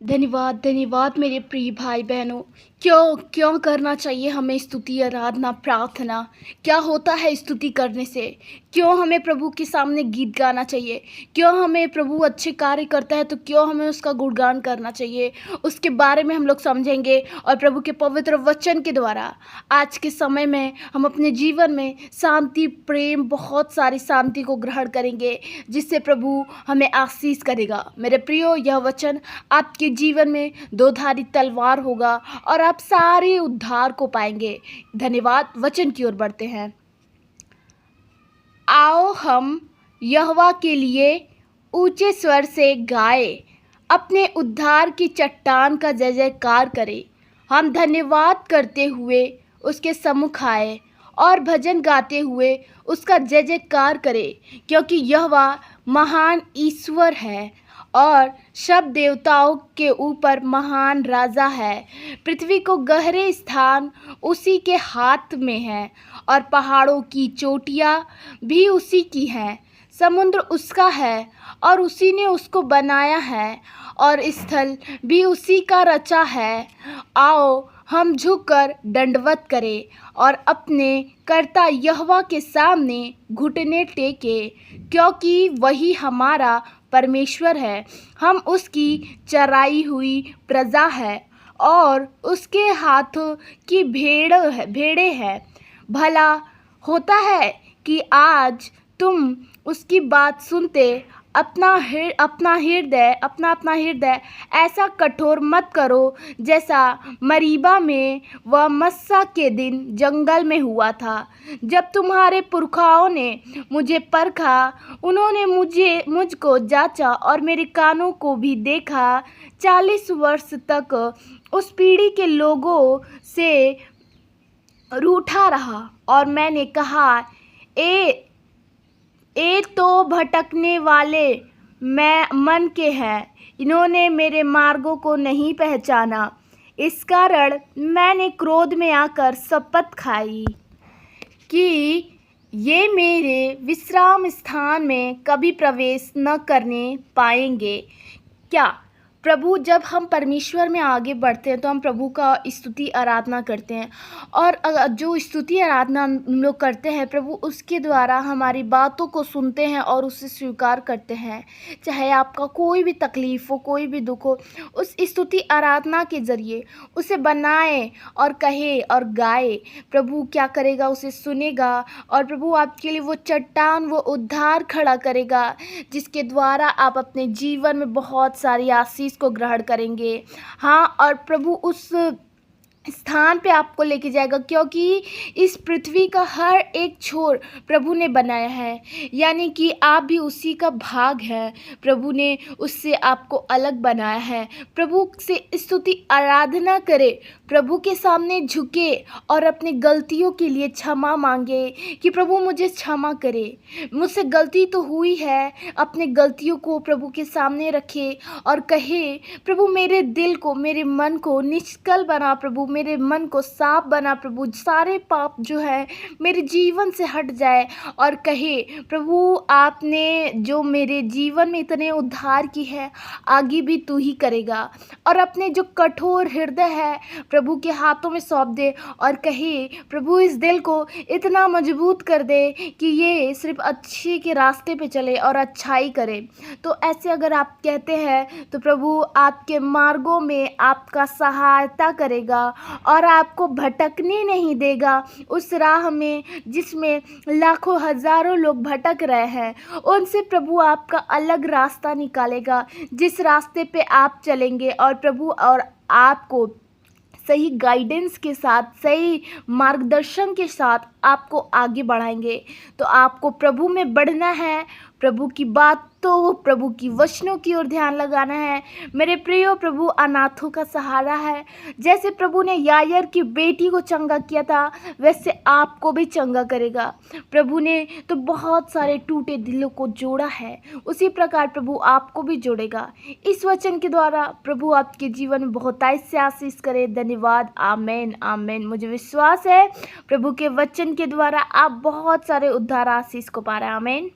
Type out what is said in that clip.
धन्यवाद, धन्यवाद मेरे प्रिय भाई बहनों। क्यों क्यों करना चाहिए हमें स्तुति, आराधना, प्रार्थना? क्या होता है स्तुति करने से? क्यों हमें प्रभु के सामने गीत गाना चाहिए? क्यों हमें प्रभु अच्छे कार्य करता है तो क्यों हमें उसका गुणगान करना चाहिए? उसके बारे में हम लोग समझेंगे और प्रभु के पवित्र वचन के द्वारा आज के समय में हम अपने जीवन में शांति, प्रेम, बहुत सारी शांति को ग्रहण करेंगे, जिससे प्रभु हमें आशीष करेगा। मेरे प्रियो, यह वचन आपके जीवन में दो-धारी तलवार होगा और आप सारे उद्धार को पाएंगे। धन्यवाद। वचन की ओर बढ़ते हैं। आओ हम यहोवा के लिए ऊंचे स्वर से गाएं, अपने उद्धार की चट्टान का जय जयकार करें। हम धन्यवाद करते हुए उसके सम्मुख आए और भजन गाते हुए उसका जय जयकार करें, क्योंकि यहोवा महान ईश्वर है और सब देवताओं के ऊपर महान राजा है। पृथ्वी को गहरे स्थान उसी के हाथ में है और पहाड़ों की चोटियाँ भी उसी की हैं। समुद्र उसका है और उसी ने उसको बनाया है और स्थल भी उसी का रचा है। आओ हम झुककर दंडवत करें और अपने कर्ता यहोवा के सामने घुटने टेके, क्योंकि वही हमारा परमेश्वर है। हम उसकी चराई हुई प्रजा है और उसके हाथों की भेड़ें हैं। भला होता है कि आज तुम उसकी बात सुनते अपना हृदय ऐसा कठोर मत करो जैसा मरीबा में व मस्सा के दिन जंगल में हुआ था, जब तुम्हारे पुरखाओं ने मुझे परखा। उन्होंने मुझको जांचा और मेरे कानों को भी देखा। 40 वर्ष तक उस पीढ़ी के लोगों से रूठा रहा और मैंने कहा, ए तो भटकने वाले मैं मन के हैं, इन्होंने मेरे मार्गों को नहीं पहचाना। इस कारण मैंने क्रोध में आकर शपथ खाई कि ये मेरे विश्राम स्थान में कभी प्रवेश न करने पाएंगे। क्या प्रभु, जब हम परमेश्वर में आगे बढ़ते हैं तो हम प्रभु का स्तुति आराधना करते हैं, और जो स्तुति आराधना हम लोग करते हैं, प्रभु उसके द्वारा हमारी बातों को सुनते हैं और उसे स्वीकार करते हैं। चाहे आपका कोई भी तकलीफ हो, कोई भी दुख हो, उस स्तुति आराधना के ज़रिए उसे बनाए और कहे और गाए। प्रभु क्या करेगा, उसे सुनेगा और प्रभु आपके लिए वो चट्टान, वो उद्धार खड़ा करेगा, जिसके द्वारा आप अपने जीवन में बहुत सारी आशीष को ग्रहण करेंगे। हाँ, और प्रभु उस स्थान पे आपको लेके जाएगा, क्योंकि इस पृथ्वी का हर एक छोर प्रभु ने बनाया है, यानी कि आप भी उसी का भाग है। प्रभु ने उससे आपको अलग बनाया है। प्रभु से स्तुति आराधना करे, प्रभु के सामने झुके और अपनी गलतियों के लिए क्षमा मांगे कि प्रभु मुझे क्षमा करे, मुझसे गलती तो हुई है। अपने गलतियों को प्रभु के सामने रखे और कहे, प्रभु मेरे दिल को, मेरे मन को निष्कल बना, प्रभु मेरे मन को साफ बना, प्रभु सारे पाप जो है मेरे जीवन से हट जाए। और कहे, प्रभु आपने जो मेरे जीवन में इतने उद्धार की है, आगे भी तू ही करेगा। और अपने जो कठोर हृदय है प्रभु के हाथों में सौंप दे और कहे, प्रभु इस दिल को इतना मजबूत कर दे कि ये सिर्फ अच्छे के रास्ते पे चले और अच्छाई करे। तो ऐसे अगर आप कहते हैं तो प्रभु आपके मार्गों में आपका सहायता करेगा और आपको भटकने नहीं देगा। उस राह में जिसमें लाखों हजारों लोग भटक रहे हैं, उनसे प्रभु आपका अलग रास्ता निकालेगा, जिस रास्ते पे आप चलेंगे और प्रभु और आपको सही गाइडेंस के साथ, सही मार्गदर्शन के साथ आपको आगे बढ़ाएंगे। तो आपको प्रभु में बढ़ना है, प्रभु की बातों, प्रभु की वचनों की ओर ध्यान लगाना है। मेरे प्रियो, प्रभु अनाथों का सहारा है। जैसे प्रभु ने यायर की बेटी को चंगा किया था, वैसे आपको भी चंगा करेगा। प्रभु ने तो बहुत सारे टूटे दिलों को जोड़ा है, उसी प्रकार प्रभु आपको भी जोड़ेगा। इस वचन के द्वारा प्रभु आपके जीवन में बहुतायत से आशीष करे। धन्यवाद। आमीन, आमीन। मुझे विश्वास है प्रभु के वचन के द्वारा आप बहुत सारे उद्धार आशीष को पा रहे हैं। आमीन।